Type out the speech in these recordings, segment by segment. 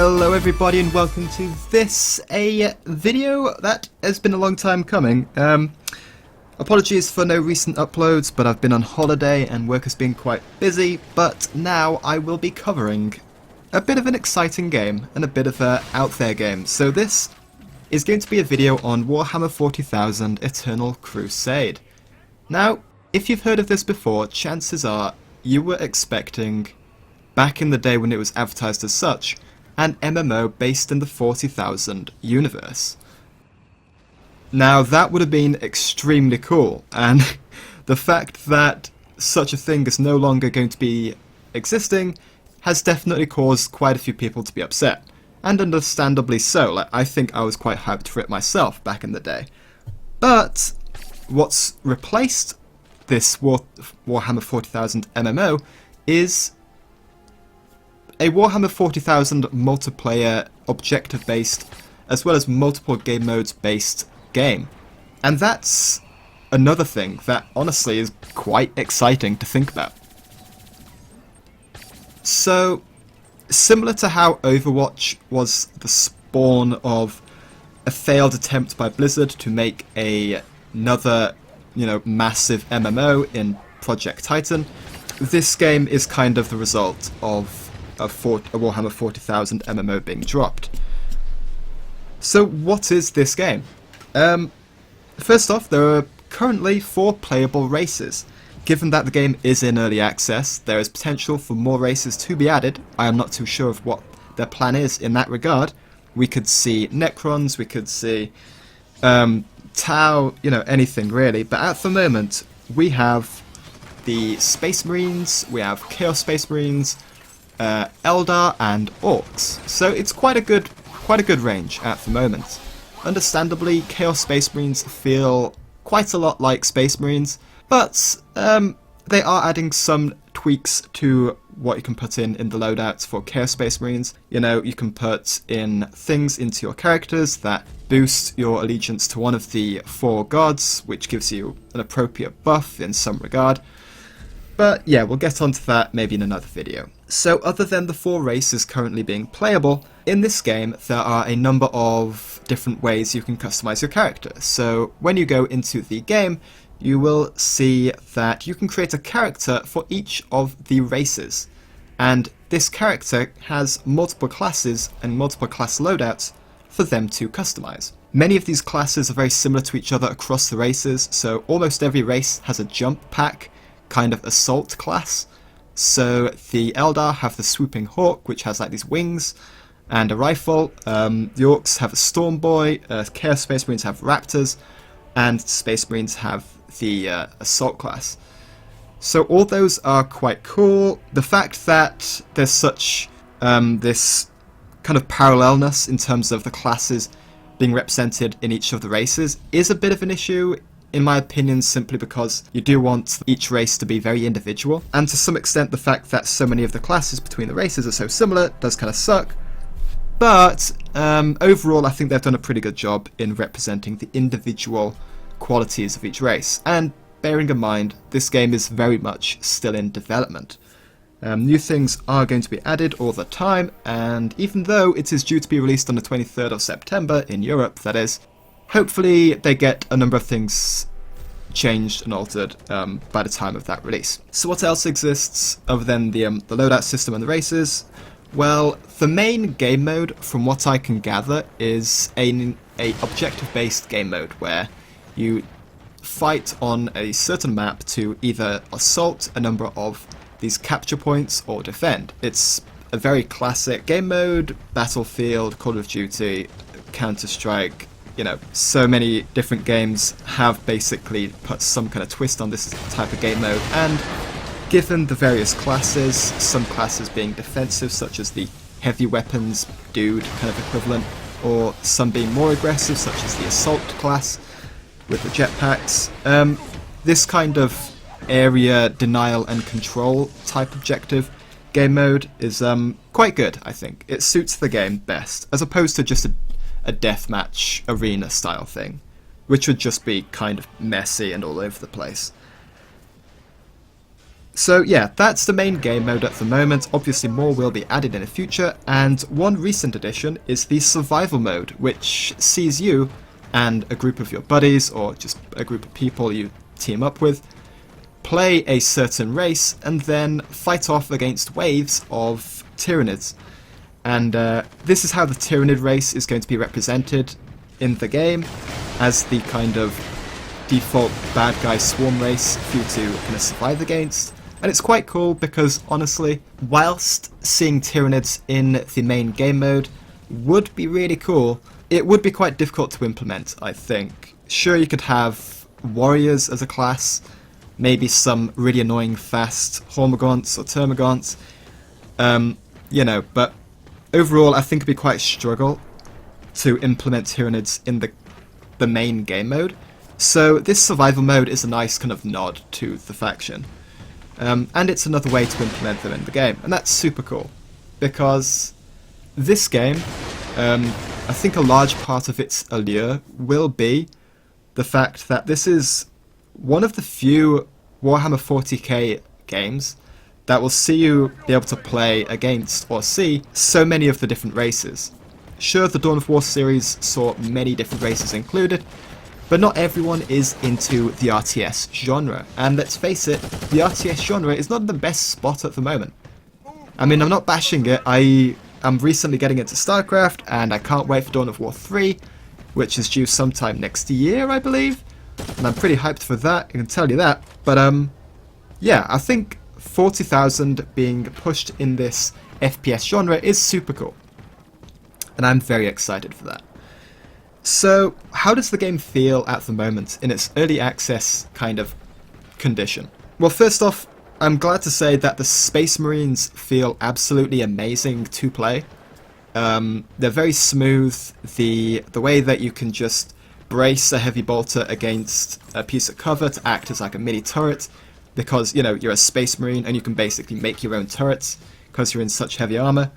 Hello everybody and welcome to this, a video that has been a long time coming. Apologies for no recent uploads, but I've been on holiday and work has been quite busy, but now I will be covering a bit of an exciting game and a bit of an out there game. So this is going to be a video on Warhammer 40,000 Eternal Crusade. Now, if you've heard of this before, chances are you were expecting, back in the day when it was advertised as such, an MMO based in the 40,000 universe. Now that would have been extremely cool, and the fact that such a thing is no longer going to be existing has definitely caused quite a few people to be upset, and understandably so. Like, I think I was quite hyped for it myself back in the day. But what's replaced this Warhammer 40,000 MMO is a Warhammer 40,000 multiplayer, objective-based, as well as multiple game modes-based game. And that's another thing that honestly is quite exciting to think about. So, similar to how Overwatch was the spawn of a failed attempt by Blizzard to make another, massive MMO in Project Titan, this game is kind of the result of a Warhammer 40,000 MMO being dropped. So what is this game? First off, there are currently 4 playable races. Given that the game is in early access, there is potential for more races to be added. I am not too sure of what their plan is in that regard. We could see Necrons, we could see Tau, anything really. But at the moment, we have the Space Marines, we have Chaos Space Marines, Eldar and Orcs. So it's quite a good range at the moment. Understandably, Chaos Space Marines feel quite a lot like Space Marines, but they are adding some tweaks to what you can put in the loadouts for Chaos Space Marines. You can put in things into your characters that boost your allegiance to one of the 4 gods, which gives you an appropriate buff in some regard. But yeah, we'll get onto that maybe in another video. So other than the 4 races currently being playable, in this game there are a number of different ways you can customize your character. So when you go into the game, you will see that you can create a character for each of the races. And this character has multiple classes and multiple class loadouts for them to customize. Many of these classes are very similar to each other across the races, so almost every race has a jump pack kind of assault class. So the Eldar have the Swooping Hawk, which has like these wings and a rifle. The Orcs have a Storm Boy, Chaos Space Marines have Raptors, and Space Marines have the assault class. So all those are quite cool. The fact that there's such this kind of parallelness in terms of the classes being represented in each of the races is a bit of an issue, in my opinion, simply because you do want each race to be very individual, and to some extent the fact that so many of the classes between the races are so similar does kind of suck. But overall I think they've done a pretty good job in representing the individual qualities of each race, and bearing in mind this game is very much still in development. New things are going to be added all the time, and even though it is due to be released on the 23rd of September in Europe, that is, hopefully they get a number of things changed and altered by the time of that release. So what else exists other than the loadout system and the races? Well, the main game mode, from what I can gather, is a objective-based game mode where you fight on a certain map to either assault a number of these capture points or defend. It's a very classic game mode, Battlefield, Call of Duty, Counter-Strike. So many different games have basically put some kind of twist on this type of game mode, and given the various classes, some classes being defensive, such as the heavy weapons dude kind of equivalent, or some being more aggressive, such as the assault class with the jetpacks, this kind of area denial and control type objective game mode is quite good, I think. It suits the game best, as opposed to just a deathmatch arena style thing, which would just be kind of messy and all over the place. So yeah, that's the main game mode at the moment. Obviously more will be added in the future, and one recent addition is the survival mode, which sees you and a group of your buddies, or just a group of people you team up with, play a certain race and then fight off against waves of Tyranids. And this is how the Tyranid race is going to be represented in the game, as the kind of default bad guy swarm race for you to kind of survive against. And it's quite cool because, honestly, whilst seeing Tyranids in the main game mode would be really cool, it would be quite difficult to implement, I think. Sure, you could have warriors as a class, maybe some really annoying fast Hormagaunts or Termagants, but overall I think it'd be quite a struggle to implement Tyranids in the main game mode. So this survival mode is a nice kind of nod to the faction. And it's another way to implement them in the game, and that's super cool, because this game, I think a large part of its allure will be the fact that this is one of the few Warhammer 40K games that will see you be able to play against or see so many of the different races. Sure, the Dawn of War series saw many different races included, but not everyone is into the RTS genre, and let's face it, the RTS genre is not in the best spot at the moment. I mean, I'm not bashing it. I'm recently getting into StarCraft, and I can't wait for Dawn of War 3, which is due sometime next year, I believe, and I'm pretty hyped for that, I can tell you that. But yeah, I think 40,000 being pushed in this FPS genre is super cool, and I'm very excited for that. So, how does the game feel at the moment in its early access kind of condition? Well, first off, I'm glad to say that the Space Marines feel absolutely amazing to play. They're very smooth. The way that you can just brace a heavy bolter against a piece of cover to act as like a mini turret, because, you're a Space Marine and you can basically make your own turrets because you're in such heavy armor.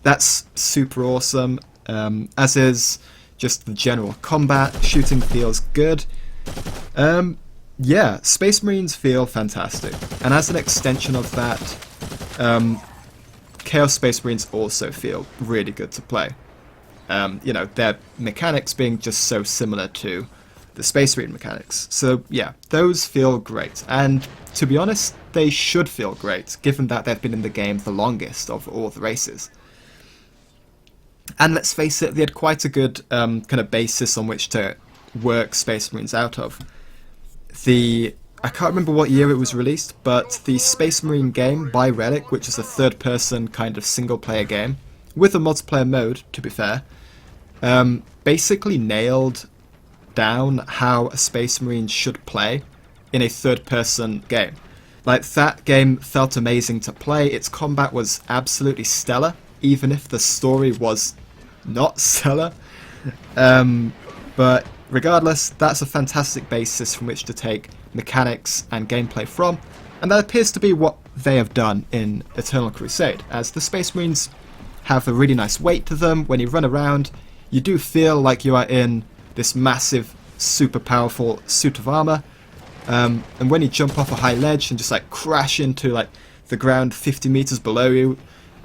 That's super awesome, as is just the general combat. Shooting feels good. Yeah, Space Marines feel fantastic. And as an extension of that, Chaos Space Marines also feel really good to play. Their mechanics being just so similar to the Space Marine mechanics. So yeah, those feel great. And to be honest, they should feel great, given that they've been in the game the longest of all the races. And let's face it, they had quite a good kind of basis on which to work Space Marines out of. I can't remember what year it was released, but the Space Marine game by Relic, which is a third-person kind of single-player game, with a multiplayer mode, to be fair, basically nailed down how a Space Marine should play in a third-person game. Like, that game felt amazing to play, its combat was absolutely stellar, even if the story was not stellar. But regardless, that's a fantastic basis from which to take mechanics and gameplay from, and that appears to be what they have done in Eternal Crusade, as the Space Marines have a really nice weight to them. When you run around, you do feel like you are in this massive, super powerful suit of armor, and when you jump off a high ledge and just like crash into like the ground 50 meters below you,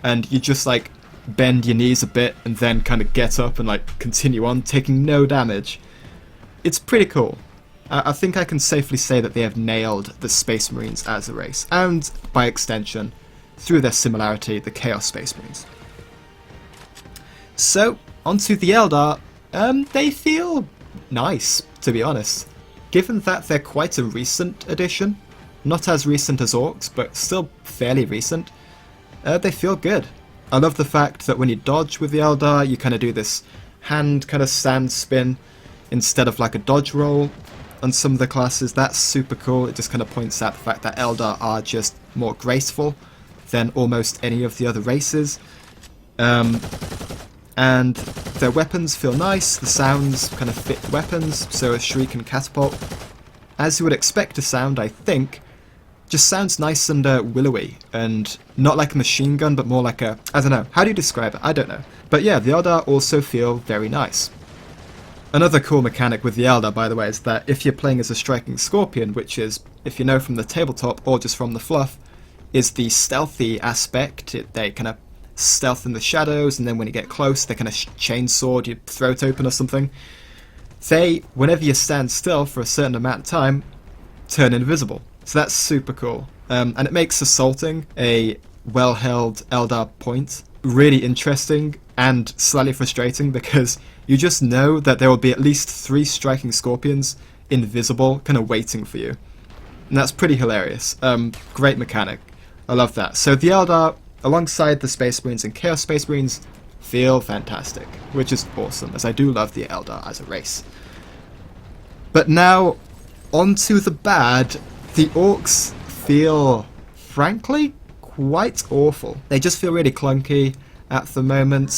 and you just like bend your knees a bit and then kind of get up and like continue on, taking no damage. It's pretty cool. I think I can safely say that they have nailed the Space Marines as a race, and by extension, through their similarity, the Chaos Space Marines. So, onto the Eldar. They feel nice, to be honest. Given that they're quite a recent addition, not as recent as Orcs, but still fairly recent, they feel good. I love the fact that when you dodge with the Eldar, you kind of do this hand kind of stand spin instead of like a dodge roll on some of the classes. That's super cool. It just kind of points out the fact that Eldar are just more graceful than almost any of the other races. And their weapons feel nice, the sounds kind of fit weapons, so a shriek and catapult, as you would expect to sound, I think, just sounds nice and willowy, and not like a machine gun, but more like a, I don't know, how do you describe it? I don't know. But yeah, the Eldar also feel very nice. Another cool mechanic with the Eldar, by the way, is that if you're playing as a striking scorpion, which is if you know from the tabletop or just from the fluff, is the stealthy aspect. They kind of stealth in the shadows, and then when you get close, they kind of chainsword your throat open or something. They, whenever you stand still for a certain amount of time, turn invisible. So that's super cool. And it makes assaulting a well-held Eldar point really interesting and slightly frustrating, because you just know that there will be at least 3 striking scorpions invisible kind of waiting for you. And that's pretty hilarious. Great mechanic. I love that. So the Eldar, alongside the Space Marines and Chaos Space Marines, feel fantastic, which is awesome, as I do love the Eldar as a race. But now, onto the bad. The Orcs feel, frankly, quite awful. They just feel really clunky at the moment.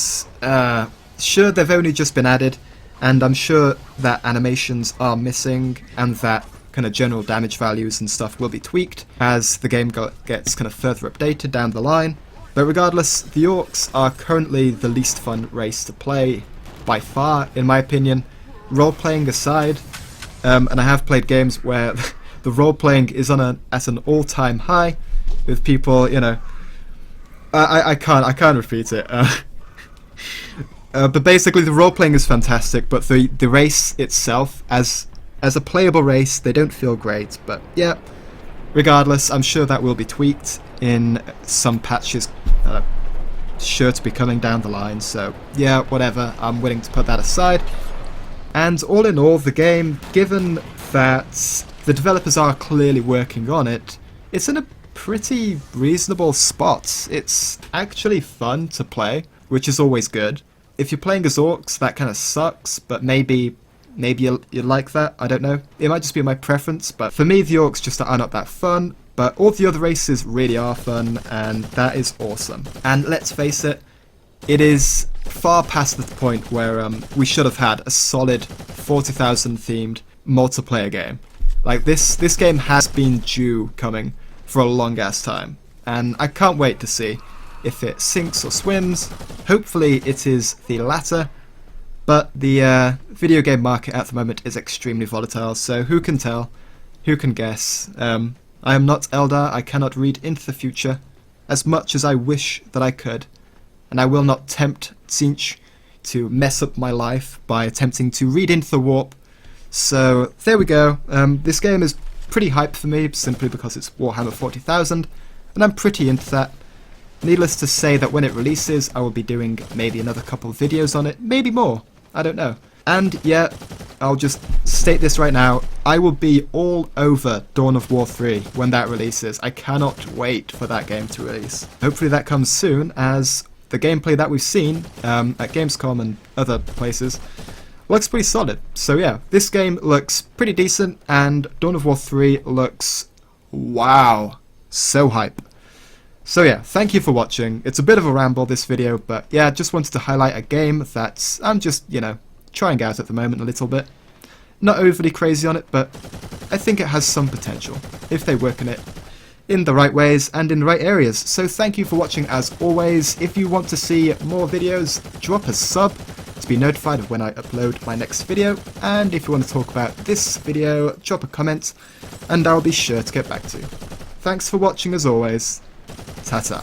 Sure, they've only just been added, and I'm sure that animations are missing, and that kind of general damage values and stuff will be tweaked as the game gets kind of further updated down the line. But regardless, the Orcs are currently the least fun race to play by far, in my opinion. Role-playing aside, and I have played games where the role-playing is at an all-time high, with people, you know, I can't repeat it. But basically, the role-playing is fantastic, but the race itself, as a playable race, they don't feel great. But yeah, regardless, I'm sure that will be tweaked in some patches, sure to be coming down the line. So yeah, whatever, I'm willing to put that aside. And all in all, the game, given that the developers are clearly working on it, it's in a pretty reasonable spot. It's actually fun to play, which is always good. If you're playing as Orcs, that kind of sucks, but maybe you like that, I don't know. It might just be my preference, but for me the Orcs just are not that fun, but all the other races really are fun, and that is awesome. And let's face it, it is far past the point where we should have had a solid 40,000 themed multiplayer game. Like, this game has been due coming for a long ass time, and I can't wait to see if it sinks or swims. Hopefully it is the latter, but the video game market at the moment is extremely volatile, so who can tell, who can guess. I am not Eldar, I cannot read into the future, as much as I wish that I could, and I will not tempt Tzeentch to mess up my life by attempting to read into the warp. So there we go. This game is pretty hyped for me, simply because it's Warhammer 40,000, and I'm pretty into that. Needless to say that when it releases, I will be doing maybe another couple of videos on it, maybe more, I don't know. And yeah, I'll just state this right now, I will be all over Dawn of War 3 when that releases. I cannot wait for that game to release. Hopefully that comes soon, as the gameplay that we've seen at Gamescom and other places looks pretty solid. So yeah, this game looks pretty decent, and Dawn of War 3 looks, wow, so hype. So yeah, thank you for watching. It's a bit of a ramble, this video, but yeah, just wanted to highlight a game that I'm just, you know, trying out at the moment a little bit. Not overly crazy on it, but I think it has some potential if they work on it in the right ways and in the right areas. So thank you for watching as always. If you want to see more videos, drop a sub to be notified of when I upload my next video, and if you want to talk about this video, drop a comment and I'll be sure to get back to you. Thanks for watching as always. Ta-ta.